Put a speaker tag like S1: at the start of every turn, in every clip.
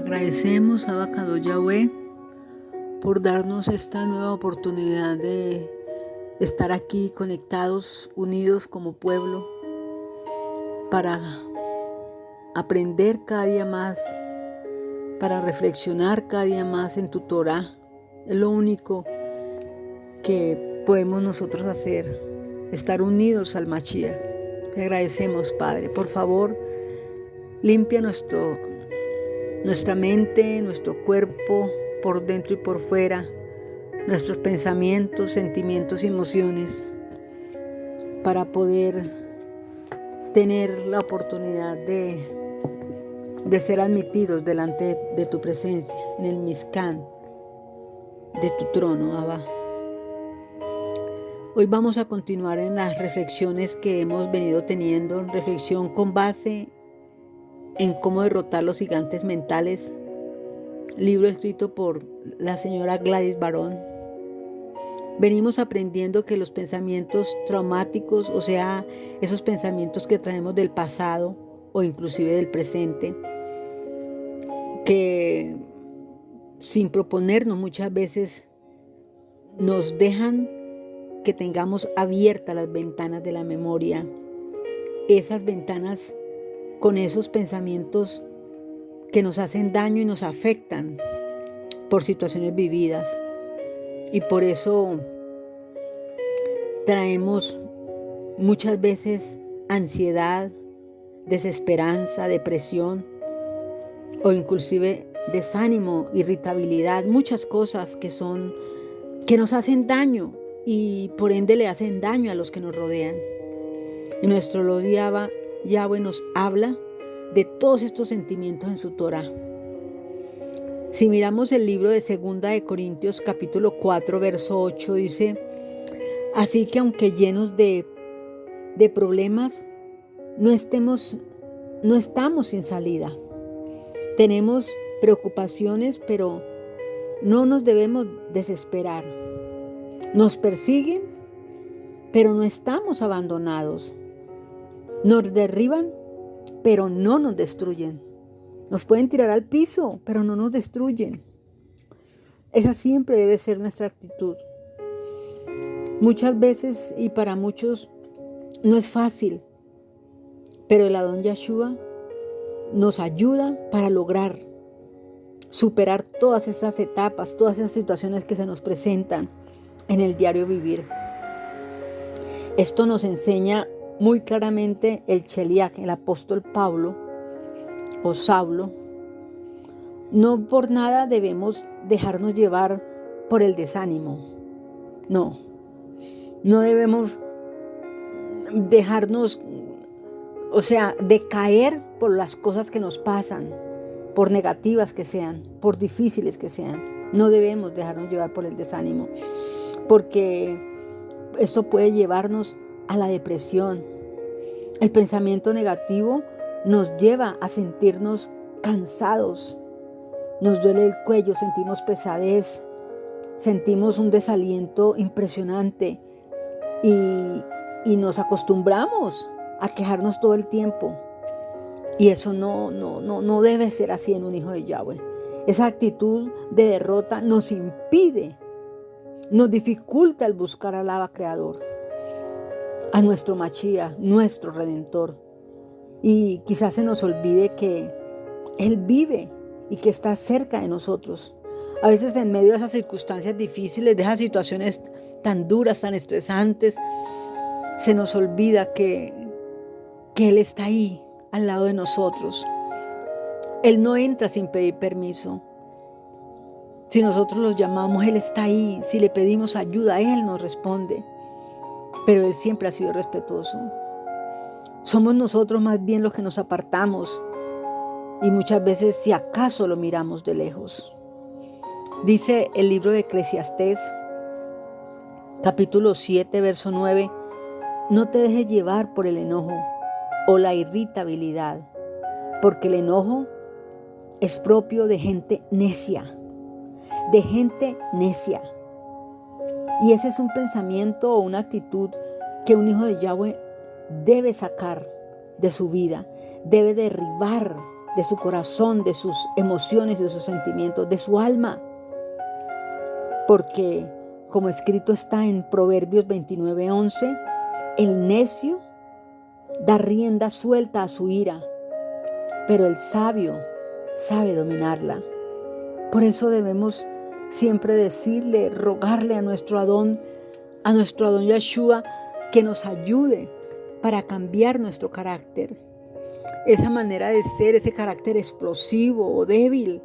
S1: Agradecemos a Abba Yahweh por darnos esta nueva oportunidad de estar aquí conectados, unidos como pueblo, para aprender cada día más, para reflexionar cada día más en tu Torah. Es lo único que podemos nosotros hacer, estar unidos al Mashiach. Te agradecemos, Padre. Por favor, limpia nuestra mente, nuestro cuerpo, por dentro y por fuera, nuestros pensamientos, sentimientos y emociones, para poder tener la oportunidad de ser admitidos delante de tu presencia, en el Mishkan de tu trono, Abba. Hoy vamos a continuar en las reflexiones que hemos venido teniendo, reflexión con base en cómo derrotar los gigantes mentales, libro escrito por la señora Gladys Barón. Venimos aprendiendo que los pensamientos traumáticos, o sea, esos pensamientos que traemos del pasado o inclusive del presente, que sin proponernos muchas veces nos dejan que tengamos abiertas las ventanas de la memoria, esas ventanas con esos pensamientos que nos hacen daño y nos afectan por situaciones vividas. Y por eso traemos muchas veces ansiedad, desesperanza, depresión o inclusive desánimo, irritabilidad, muchas cosas que nos hacen daño y por ende le hacen daño a los que nos rodean. Y nuestro Lord Yahweh nos habla de todos estos sentimientos en su Torah. Si miramos el libro de 2 de Corintios capítulo 4 verso 8 dice: así que aunque llenos de problemas, no estamos sin salida. Tenemos preocupaciones, pero no nos debemos desesperar. Nos persiguen, pero no estamos abandonados. Nos derriban, pero no nos destruyen. Nos pueden tirar al piso, pero no nos destruyen. Esa siempre debe ser nuestra actitud. Muchas veces y para muchos no es fácil, pero el Adón Yeshua nos ayuda para lograr superar todas esas etapas, todas esas situaciones que se nos presentan en el diario vivir. Esto nos enseña muy claramente el Sheliach, el apóstol Pablo o Saulo. No por nada debemos dejarnos llevar por el desánimo. No debemos dejarnos, decaer por las cosas que nos pasan, por negativas que sean, por difíciles que sean. No debemos dejarnos llevar por el desánimo, porque esto puede llevarnos a la depresión. El pensamiento negativo nos lleva a sentirnos cansados, nos duele el cuello, sentimos pesadez, sentimos un desaliento impresionante y nos acostumbramos a quejarnos todo el tiempo. Y eso no debe ser así en un hijo de Yahweh. Esa actitud de derrota nos impide, nos dificulta el buscar al Abba Creador, a nuestro Mashiach, nuestro Redentor. Y quizás se nos olvide que Él vive y que está cerca de nosotros. A veces en medio de esas circunstancias difíciles, de esas situaciones tan duras, tan estresantes, se nos olvida que Él está ahí, al lado de nosotros. Él no entra sin pedir permiso. Si nosotros lo llamamos, Él está ahí. Si le pedimos ayuda, Él nos responde. Pero Él siempre ha sido respetuoso. Somos nosotros más bien los que nos apartamos y muchas veces si acaso lo miramos de lejos. Dice el libro de Eclesiastés, capítulo 7, verso 9, no te dejes llevar por el enojo o la irritabilidad, porque el enojo es propio de gente necia, Y ese es un pensamiento o una actitud que un hijo de Yahweh debe sacar de su vida, debe derribar de su corazón, de sus emociones, de sus sentimientos, de su alma. Porque, como escrito está en Proverbios 29:11, el necio da rienda suelta a su ira, pero el sabio sabe dominarla. Por eso debemos siempre decirle, rogarle a nuestro Adón Yeshua, que nos ayude para cambiar nuestro carácter. Esa manera de ser, ese carácter explosivo o débil.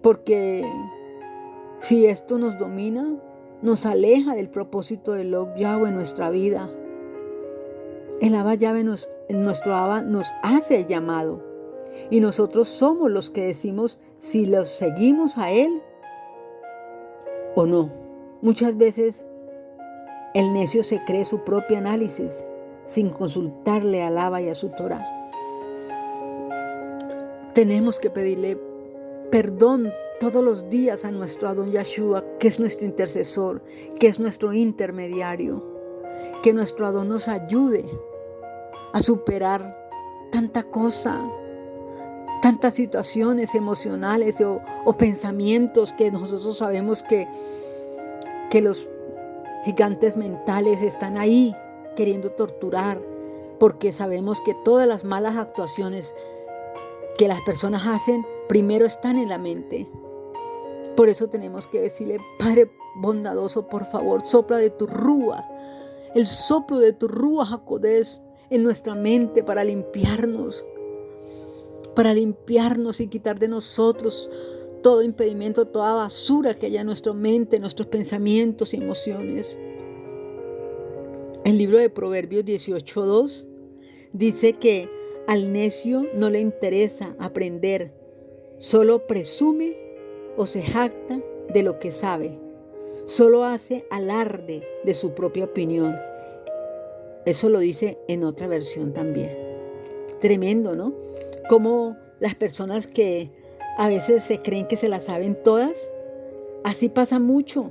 S1: Porque si esto nos domina, nos aleja del propósito del Yahweh en nuestra vida. El Abba Yahweh nuestro Abba nos hace el llamado. Y nosotros somos los que decimos si los seguimos a Él o no. Muchas veces el necio se cree su propio análisis sin consultarle al Abba y a su Torah. Tenemos que pedirle perdón todos los días a nuestro Adón Yeshua, que es nuestro intercesor, que es nuestro intermediario. Que nuestro Adón nos ayude a superar tanta cosa, tantas situaciones emocionales o pensamientos que nosotros sabemos que los gigantes mentales están ahí queriendo torturar, porque sabemos que todas las malas actuaciones que las personas hacen primero están en la mente. Por eso tenemos que decirle: Padre bondadoso, por favor, sopla de tu rúa, el soplo de tu rúa HaKodesh en nuestra mente para limpiarnos y quitar de nosotros todo impedimento, toda basura que haya en nuestra mente, nuestros pensamientos y emociones. El libro de Proverbios 18:2 dice que al necio no le interesa aprender, solo presume o se jacta de lo que sabe, solo hace alarde de su propia opinión. Eso lo dice en otra versión también. Tremendo, ¿no? Como las personas que a veces se creen que se las saben todas, así pasa mucho,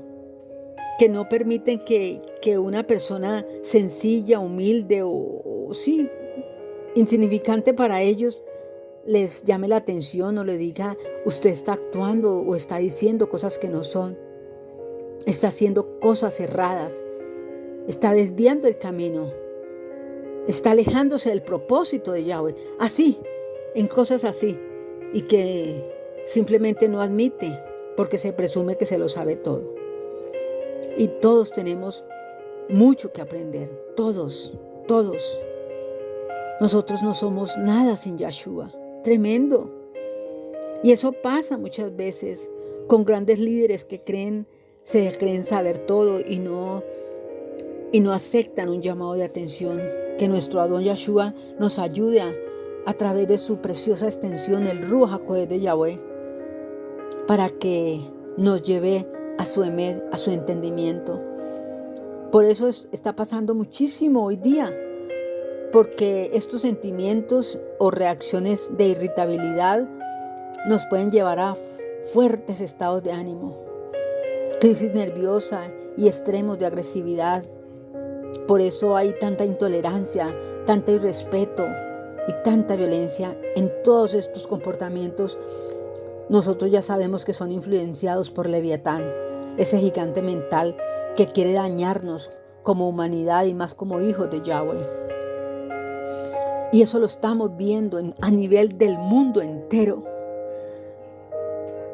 S1: que no permiten que una persona sencilla, humilde o sí, insignificante para ellos, les llame la atención o le diga: usted está actuando o está diciendo cosas que no son, está haciendo cosas erradas, está desviando el camino, está alejándose del propósito de Yahweh, así, en cosas así, y que simplemente no admite porque se presume que se lo sabe todo. Y todos tenemos mucho que aprender, todos. Nosotros no somos nada sin Yeshua, tremendo. Y eso pasa muchas veces con grandes líderes que se creen saber todo y no aceptan un llamado de atención. Que nuestro Adón Yeshua nos ayude a través de su preciosa extensión, el Ruach HaKodesh de Yahweh, para que nos lleve a su emed, a su entendimiento. Por eso está pasando muchísimo hoy día, porque estos sentimientos o reacciones de irritabilidad nos pueden llevar a fuertes estados de ánimo, crisis nerviosa y extremos de agresividad. Por eso hay tanta intolerancia, tanto irrespeto y tanta violencia en todos estos comportamientos. Nosotros ya sabemos que son influenciados por Leviatán, ese gigante mental que quiere dañarnos como humanidad y más como hijos de Yahweh. Y eso lo estamos viendo a nivel del mundo entero.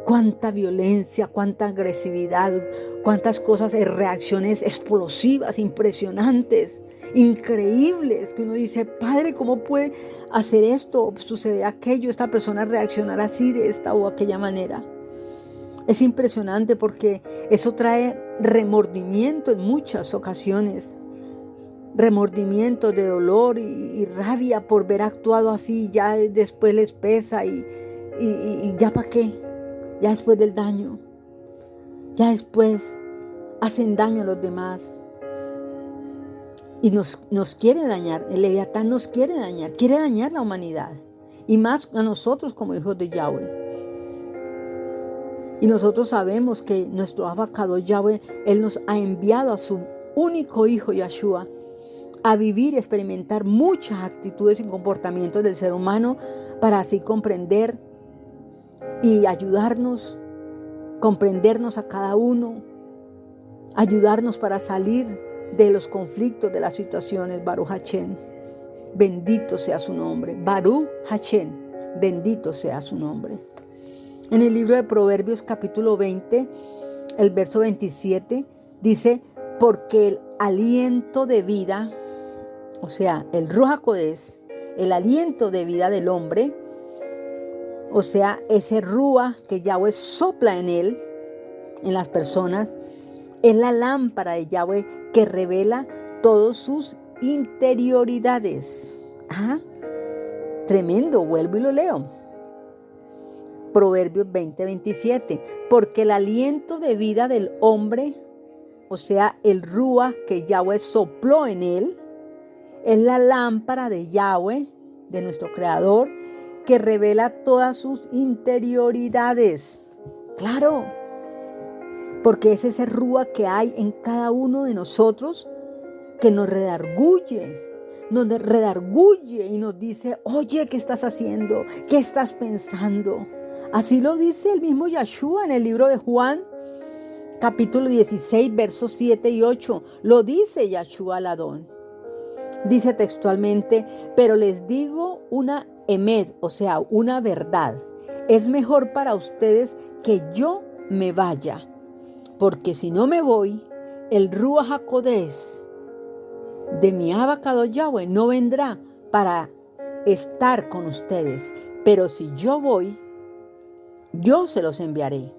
S1: Cuánta violencia, cuánta agresividad, cuántas cosas, reacciones explosivas, impresionantes, increíbles, que uno dice: Padre, ¿cómo puede hacer esto? ¿Sucede aquello? ¿Esta persona reaccionar así, de esta o aquella manera? Es impresionante porque eso trae remordimiento en muchas ocasiones. Remordimiento de dolor y rabia por ver actuado así. Ya después les pesa y ya para qué. Ya después del daño. Ya después hacen daño a los demás. Y nos quiere dañar. El Leviatán nos quiere dañar. Quiere dañar la humanidad. Y más a nosotros como hijos de Yahweh. Y nosotros sabemos que nuestro abacado Yahweh, Él nos ha enviado a su único hijo Yeshua, a vivir y experimentar muchas actitudes y comportamientos del ser humano para así comprender y ayudarnos, comprendernos a cada uno, ayudarnos para salir de los conflictos, de las situaciones. Baruch Hashem, bendito sea su nombre. Baruch Hashem, bendito sea su nombre. En el libro de Proverbios capítulo 20, el verso 27, dice, porque el aliento de vida, o sea, el Ruach HaKodesh, el aliento de vida del hombre, o sea, ese Ruach que Yahweh sopla en él, en las personas, es la lámpara de Yahweh que revela todas sus interioridades. Ajá. Tremendo, vuelvo y lo leo. Proverbios 20:27, porque el aliento de vida del hombre, o sea, el Ruach que Yahweh sopló en él, es la lámpara de Yahweh, de nuestro Creador, que revela todas sus interioridades. Claro, porque es ese Ruach que hay en cada uno de nosotros que nos redarguye y nos dice, oye, ¿qué estás haciendo? ¿Qué estás pensando? Así lo dice el mismo Yeshua en el libro de Juan, capítulo 16, versos 7 y 8. Lo dice Yeshua el Adón. Dice textualmente, pero les digo una emed, o sea, una verdad. Es mejor para ustedes que yo me vaya, porque si no me voy, el Ruach HaKodesh de mi Abba Yahweh no vendrá para estar con ustedes. Pero si yo voy, yo se los enviaré.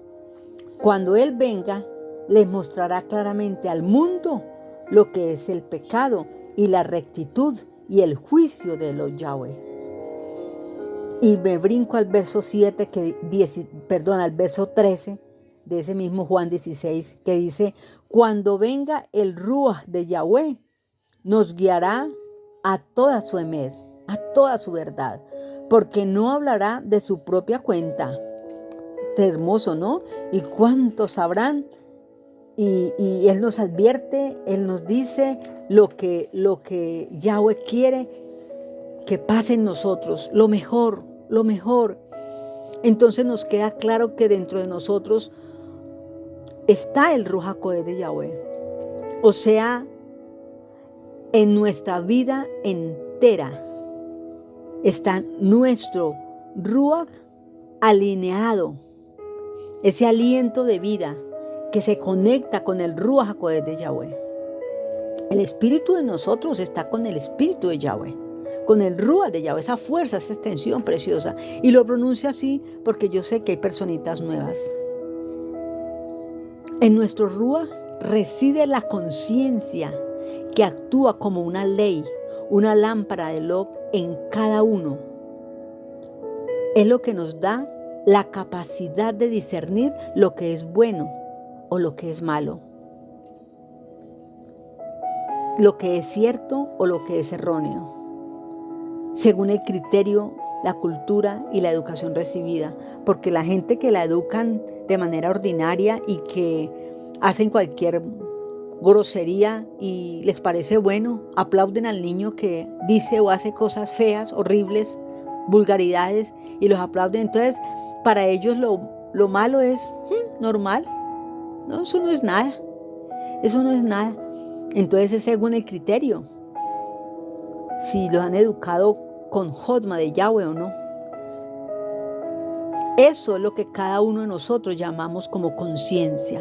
S1: Cuando Él venga, les mostrará claramente al mundo lo que es el pecado y la rectitud y el juicio de los Yahweh. Y me brinco al verso 7, al verso 13 de ese mismo Juan 16, que dice, cuando venga el Ruach de Yahweh, nos guiará a toda su emed, a toda su verdad, porque no hablará de su propia cuenta. Qué hermoso, ¿no? ¿Y cuántos sabrán? Y Él nos advierte, Él nos dice lo que Yahweh quiere que pase en nosotros, lo mejor, lo mejor. Entonces nos queda claro que dentro de nosotros está el Ruach HaKodesh de Yahweh. O sea, en nuestra vida entera está nuestro Ruach alineado, ese aliento de vida que se conecta con el Ruach HaKodesh de Yahweh. El espíritu de nosotros está con el espíritu de Yahweh, con el Ruach de Yahweh, esa fuerza, esa extensión preciosa. Y lo pronuncio así porque yo sé que hay personitas nuevas. En nuestro Ruach reside la conciencia que actúa como una ley, una lámpara de luz en cada uno. Es lo que nos da la capacidad de discernir lo que es bueno o lo que es malo, lo que es cierto o lo que es erróneo, según el criterio, la cultura y la educación recibida. Porque la gente que la educan de manera ordinaria y que hacen cualquier grosería y les parece bueno, aplauden al niño que dice o hace cosas feas, horribles, vulgaridades, y los aplauden. Entonces, para ellos lo malo es normal. No, eso no es nada. Eso no es nada. Entonces es según el criterio, si los han educado con Jodma de Yahweh o no. Eso es lo que cada uno de nosotros llamamos como conciencia.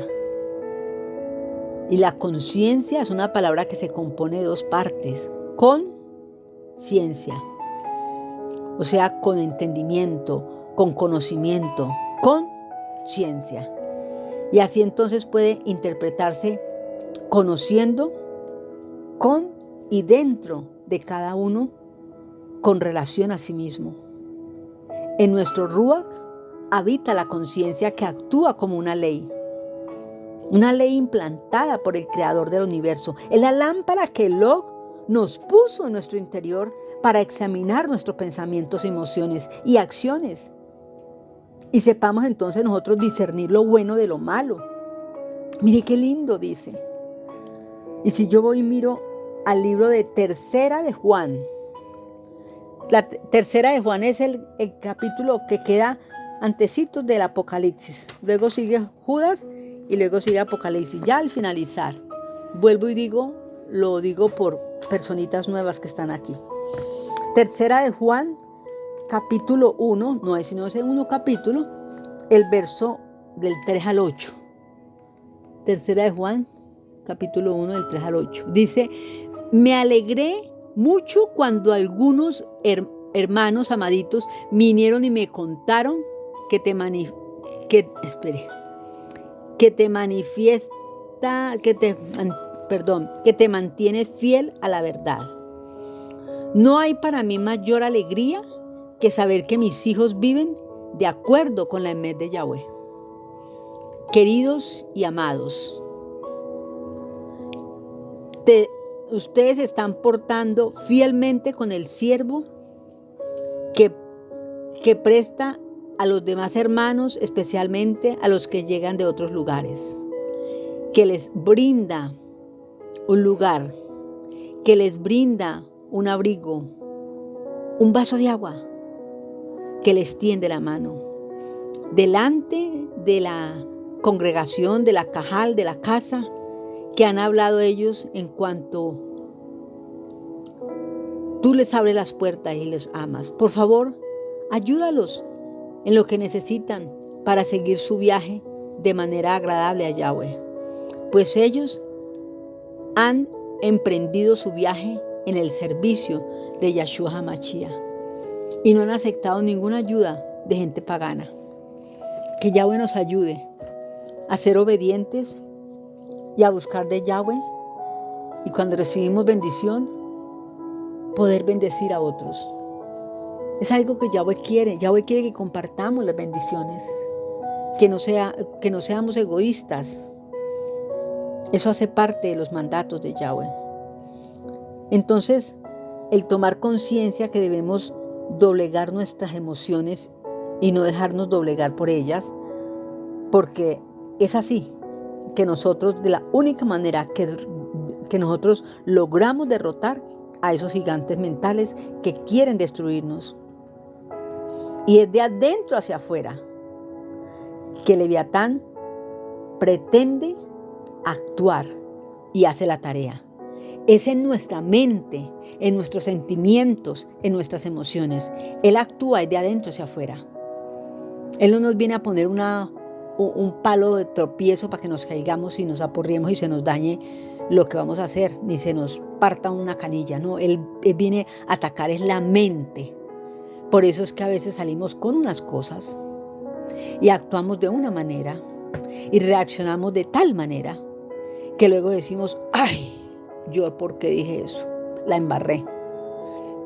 S1: Y la conciencia es una palabra que se compone de dos partes. Conciencia, o sea, con entendimiento, con conocimiento, con ciencia. Y así entonces puede interpretarse conociendo con y dentro de cada uno con relación a sí mismo. En nuestro Ruach habita la conciencia que actúa como una ley implantada por el Creador del universo. Es la lámpara que Log nos puso en nuestro interior para examinar nuestros pensamientos, emociones y acciones. Y sepamos entonces nosotros discernir lo bueno de lo malo. Mire qué lindo dice. Y si yo voy y miro al libro de Tercera de Juan. La Tercera de Juan es el capítulo que queda antecitos del Apocalipsis. Luego sigue Judas y luego sigue Apocalipsis. Ya al finalizar, vuelvo y lo digo por personitas nuevas que están aquí. Tercera de Juan, capítulo 1, no es sino ese uno capítulo, el verso del 3 al 8. Tercera de Juan, capítulo 1, del 3 al 8. Dice, me alegré mucho cuando algunos hermanos amaditos vinieron y me contaron que te mantienes fiel a la verdad. No hay para mí mayor alegría que saber que mis hijos viven de acuerdo con la emet de Yahweh. Queridos y amados, ustedes están portando fielmente con el siervo que presta a los demás hermanos, especialmente a los que llegan de otros lugares, que les brinda un lugar, que les brinda un abrigo, un vaso de agua, que les tiende la mano. Delante de la congregación, de la cajal, de la casa, que han hablado ellos en cuanto tú les abres las puertas y les amas. Por favor, ayúdalos en lo que necesitan para seguir su viaje de manera agradable a Yahweh, pues ellos han emprendido su viaje en el servicio de Yahshua HaMashiach y no han aceptado ninguna ayuda de gente pagana. Que Yahweh nos ayude a ser obedientes y a buscar de Yahweh, y cuando recibimos bendición, poder bendecir a otros. Es algo que Yahweh quiere. Yahweh quiere que compartamos las bendiciones, que no seamos egoístas. Eso hace parte de los mandatos de Yahweh. Entonces, el tomar conciencia que debemos doblegar nuestras emociones y no dejarnos doblegar por ellas, porque es así que nosotros, de la única manera que nosotros logramos derrotar a esos gigantes mentales que quieren destruirnos. Y es de adentro hacia afuera que Leviatán pretende actuar y hace la tarea. Es en nuestra mente, en nuestros sentimientos, en nuestras emociones. Él actúa de adentro hacia afuera. Él no nos viene a poner un palo de tropiezo para que nos caigamos y nos aporriemos y se nos dañe lo que vamos a hacer, ni se nos parta una canilla. No, él viene a atacar es la mente. Por eso es que a veces salimos con unas cosas y actuamos de una manera y reaccionamos de tal manera que luego decimos, ay, yo por qué dije eso, la embarré.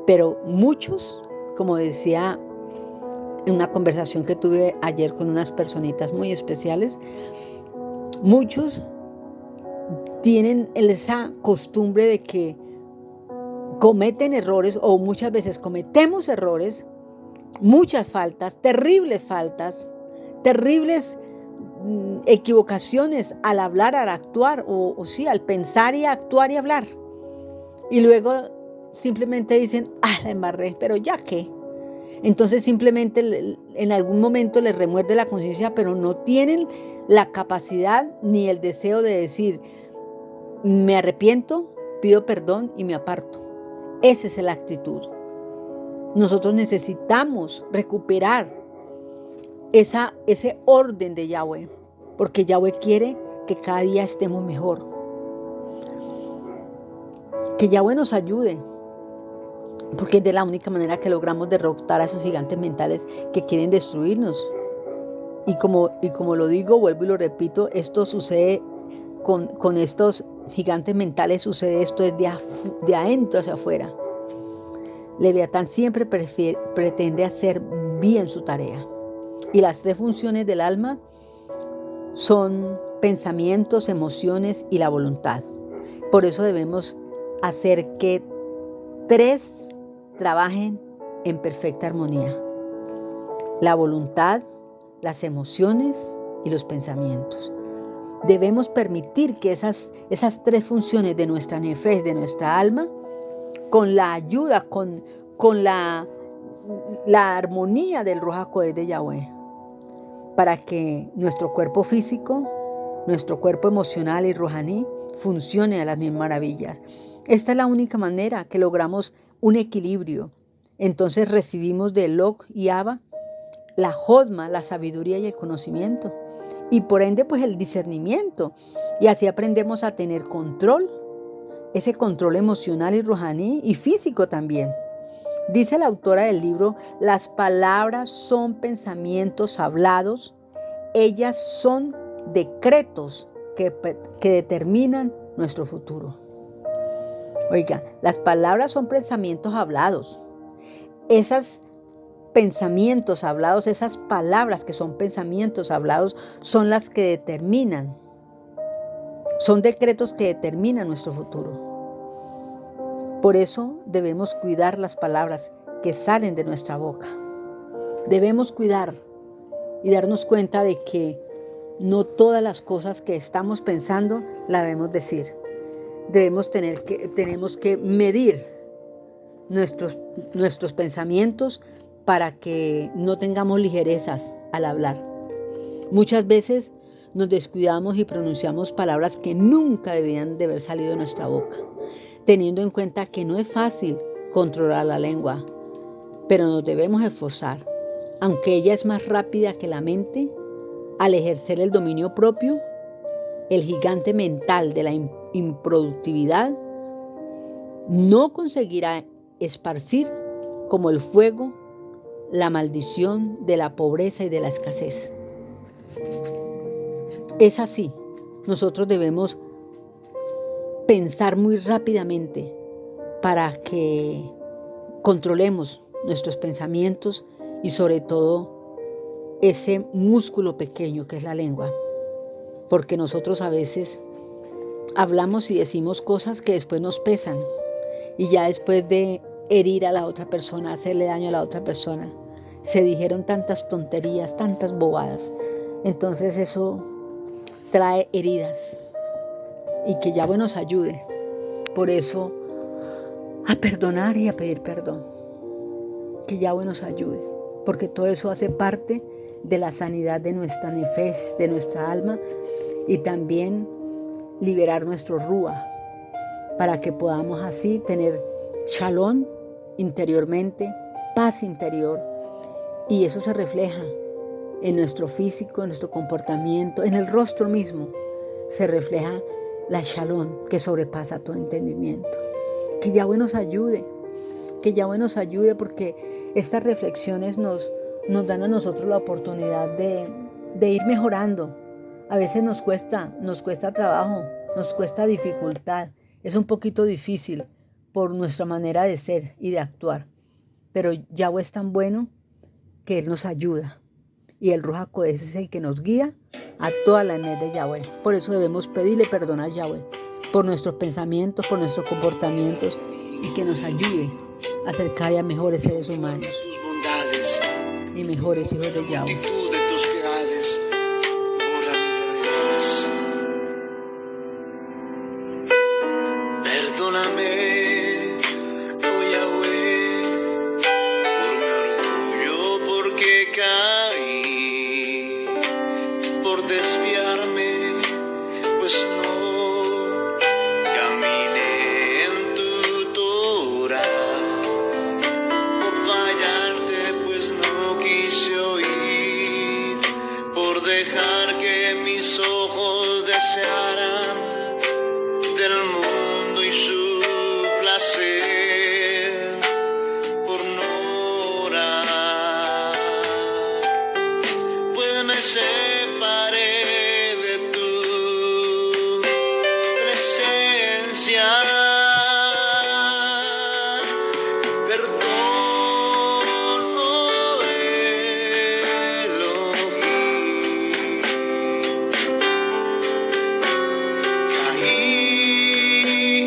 S1: Pero muchos, como decía en una conversación que tuve ayer con unas personitas muy especiales, muchos tienen esa costumbre de que cometen errores, o muchas veces cometemos errores, muchas faltas, terribles equivocaciones al hablar, al actuar, o sí, al pensar y actuar y hablar. Y luego simplemente dicen, la embarré, pero ya qué. Entonces simplemente en algún momento les remuerde la conciencia, pero no tienen la capacidad ni el deseo de decir, me arrepiento, pido perdón y me aparto. Esa es la actitud. Nosotros necesitamos recuperar ese orden de Yahweh, porque Yahweh quiere que cada día estemos mejor. Que Yahweh nos ayude, porque es de la única manera que logramos derrotar a esos gigantes mentales que quieren destruirnos. Y como lo digo, vuelvo y lo repito, esto sucede con estos gigantes mentales, sucede esto desde de adentro hacia afuera. Leviatán siempre pretende hacer bien su tarea. Y las 3 funciones del alma son pensamientos, emociones y la voluntad. Por eso debemos hacer que 3 trabajen en perfecta armonía: la voluntad, las emociones y los pensamientos. debemos permitir que esas tres funciones de nuestra nefesh, de nuestra alma, con la ayuda, con la armonía del Ruach HaKodesh de Yahweh, para que nuestro cuerpo físico, nuestro cuerpo emocional y ruhaní funcione a las mil maravillas. Esta es la única manera que logramos un equilibrio. Entonces recibimos de Elok y Abba la Jodma, la sabiduría y el conocimiento. Y por ende, pues el discernimiento. Y así aprendemos a tener control, ese control emocional y ruhaní y físico también. Dice la autora del libro, las palabras son pensamientos hablados, ellas son decretos que determinan nuestro futuro. Oiga, las palabras son pensamientos hablados. Esos pensamientos hablados, esas palabras que son pensamientos hablados, son las que determinan, son decretos que determinan nuestro futuro. Por eso debemos cuidar las palabras que salen de nuestra boca. Debemos cuidar y darnos cuenta de que no todas las cosas que estamos pensando las debemos decir. Tenemos que medir nuestros pensamientos para que no tengamos ligerezas al hablar. Muchas veces nos descuidamos y pronunciamos palabras que nunca debían de haber salido de nuestra boca, teniendo en cuenta que no es fácil controlar la lengua, pero nos debemos esforzar. Aunque ella es más rápida que la mente, al ejercer el dominio propio, el gigante mental de la improductividad no conseguirá esparcir como el fuego la maldición de la pobreza y de la escasez. Es así, nosotros debemos pensar muy rápidamente para que controlemos nuestros pensamientos y sobre todo ese músculo pequeño que es la lengua, porque nosotros a veces hablamos y decimos cosas que después nos pesan y ya después de herir a la otra persona, hacerle daño a la otra persona, se dijeron tantas tonterías, tantas bobadas, entonces eso trae heridas y que Yahweh nos ayude por eso a perdonar y a pedir perdón, que Yahweh nos ayude, porque todo eso hace parte de la sanidad de nuestra nefesh, de nuestra alma, y también liberar nuestro ruah, para que podamos así tener shalom interiormente, paz interior, y eso se refleja en nuestro físico, en nuestro comportamiento, en el rostro mismo, se refleja la shalom que sobrepasa todo entendimiento. Que Yahweh nos ayude, porque estas reflexiones nos dan a nosotros la oportunidad de ir mejorando. A veces nos cuesta trabajo, nos cuesta dificultad, es un poquito difícil por nuestra manera de ser y de actuar, pero Yahweh es tan bueno que Él nos ayuda y el Ruach HaKodesh es el que nos guía a toda la emet de Yahweh. Por eso debemos pedirle perdón a Yahweh por nuestros pensamientos, por nuestros comportamientos, y que nos ayude a ser cada día mejores seres humanos y mejores hijos de Yahweh.
S2: Perdóname, oh Yahweh, por mi orgullo, porque caí, por desviarme, pues no caminé en tu Torah, por fallarte, pues no quise oír, por dejar que mis ojos desearan del mundo y su placer, por no orar, pues me separé de tu presencia. Perdón, oh Elohim. Caí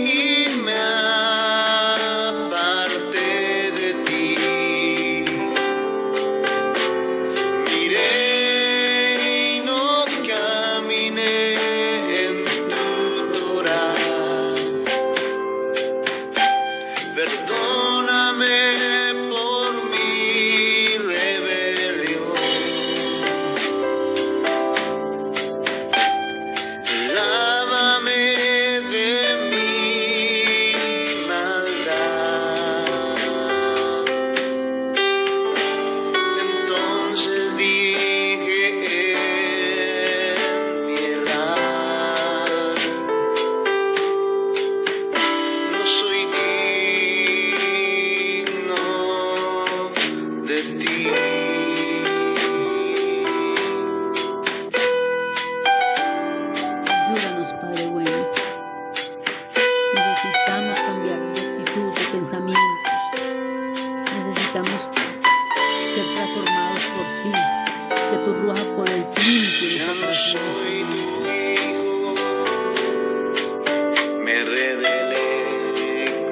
S2: y me aparté de ti. Miré y no
S1: que tu Ruach HaKodesh limpie
S2: Ya
S1: nuestro
S2: no
S1: corazón en
S2: soy
S1: este
S2: tu
S1: momento.
S2: hijo, me rebelé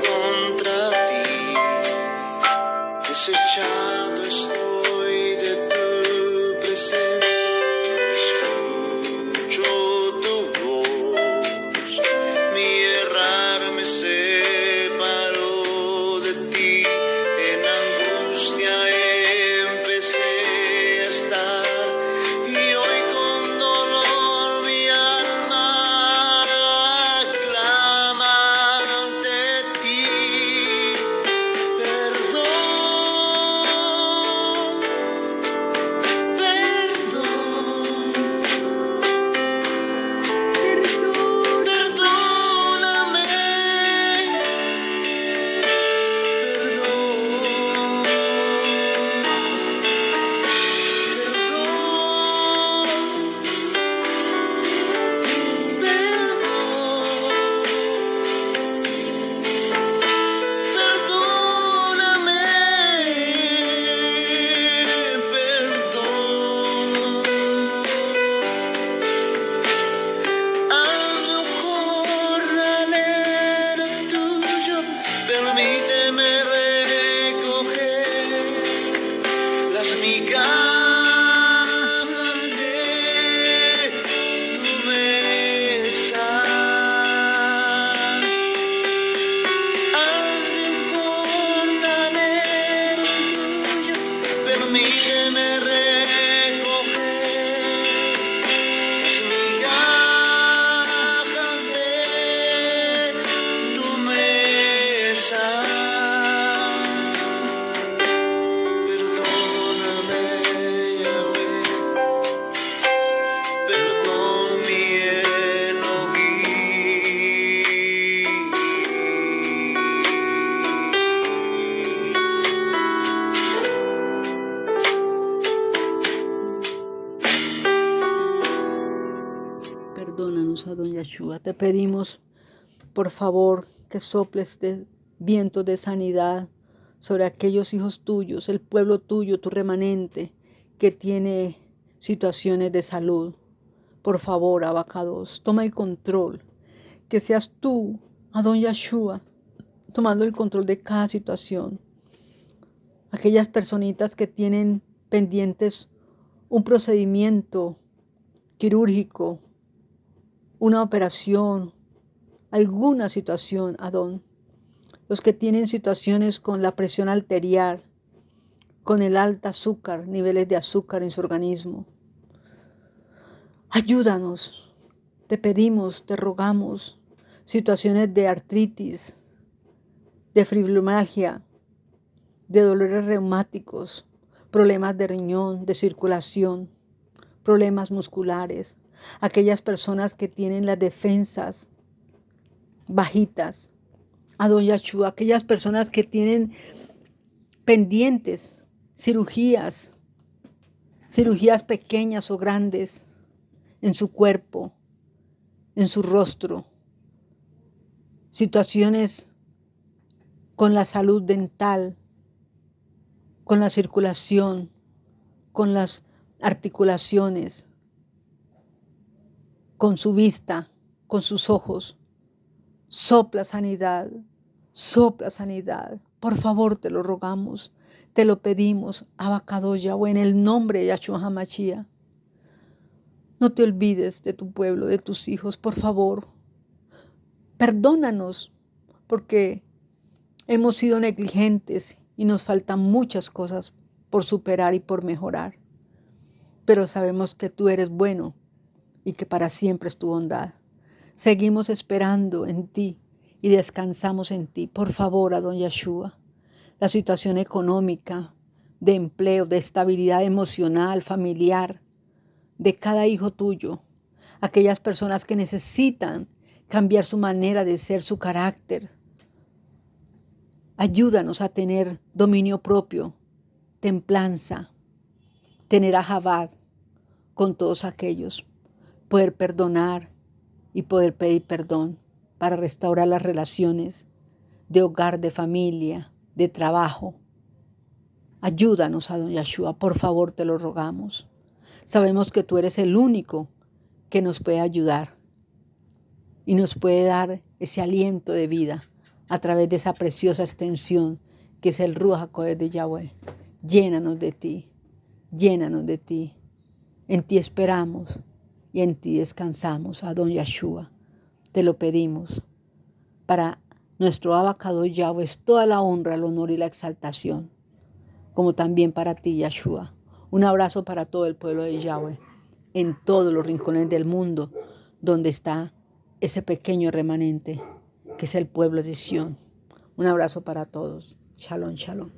S2: contra ti, desechado estoy de tu presencia, escucho tu voz, mi errar me separó de ti, en angustia empecé a estar, y hoy con dolor mi alma clama ante ti. Permíteme recoger las migajas de tu mesa. Hazme un jornalero tuyo, permíteme recoger las migajas de tu mesa. Perdóname, Yahweh, perdón mi
S1: Perdónanos, Adon Yeshua. Te pedimos, por favor, que soples de vientos de sanidad sobre aquellos hijos tuyos, el pueblo tuyo, tu remanente, que tiene situaciones de salud. Por favor, Abacados, toma el control. Que seas tú, Adon Yeshua, tomando el control de cada situación. Aquellas personitas que tienen pendientes un procedimiento quirúrgico, una operación, alguna situación, Adón. Los que tienen situaciones con la presión arterial, con el alto azúcar, niveles de azúcar en su organismo. Ayúdanos, te pedimos, te rogamos, situaciones de artritis, de fibromialgia, de dolores reumáticos, problemas de riñón, de circulación, problemas musculares, aquellas personas que tienen las defensas bajitas, Adon Yeshua, aquellas personas que tienen pendientes, cirugías pequeñas o grandes en su cuerpo, en su rostro, situaciones con la salud dental, con la circulación, con las articulaciones, con su vista, con sus ojos. Sopla sanidad, sopla sanidad. Por favor, te lo rogamos, te lo pedimos, Abacados Yahweh, en el nombre de Yahshua HaMashiach. No te olvides de tu pueblo, de tus hijos, por favor. Perdónanos, porque hemos sido negligentes y nos faltan muchas cosas por superar y por mejorar. Pero sabemos que tú eres bueno y que para siempre es tu bondad. Seguimos esperando en ti y descansamos en ti. Por favor, Adon Yeshua, la situación económica, de empleo, de estabilidad emocional, familiar, de cada hijo tuyo, aquellas personas que necesitan cambiar su manera de ser, su carácter. Ayúdanos a tener dominio propio, templanza, tener ahabad con todos aquellos, poder perdonar y poder pedir perdón para restaurar las relaciones de hogar, de familia, de trabajo. Ayúdanos, Adon Yeshua, por favor, te lo rogamos. Sabemos que tú eres el único que nos puede ayudar y nos puede dar ese aliento de vida a través de esa preciosa extensión que es el Ruach HaKodesh de Yahweh. Llénanos de ti, llénanos de ti. En ti esperamos y en ti descansamos, Adon Yahshua. Te lo pedimos. Para nuestro Abacadosh Yahweh es toda la honra, el honor y la exaltación, como también para ti, Yahshua. Un abrazo para todo el pueblo de Yahweh, en todos los rincones del mundo, donde está ese pequeño remanente, que es el pueblo de Sión. Un abrazo para todos. Shalom, shalom.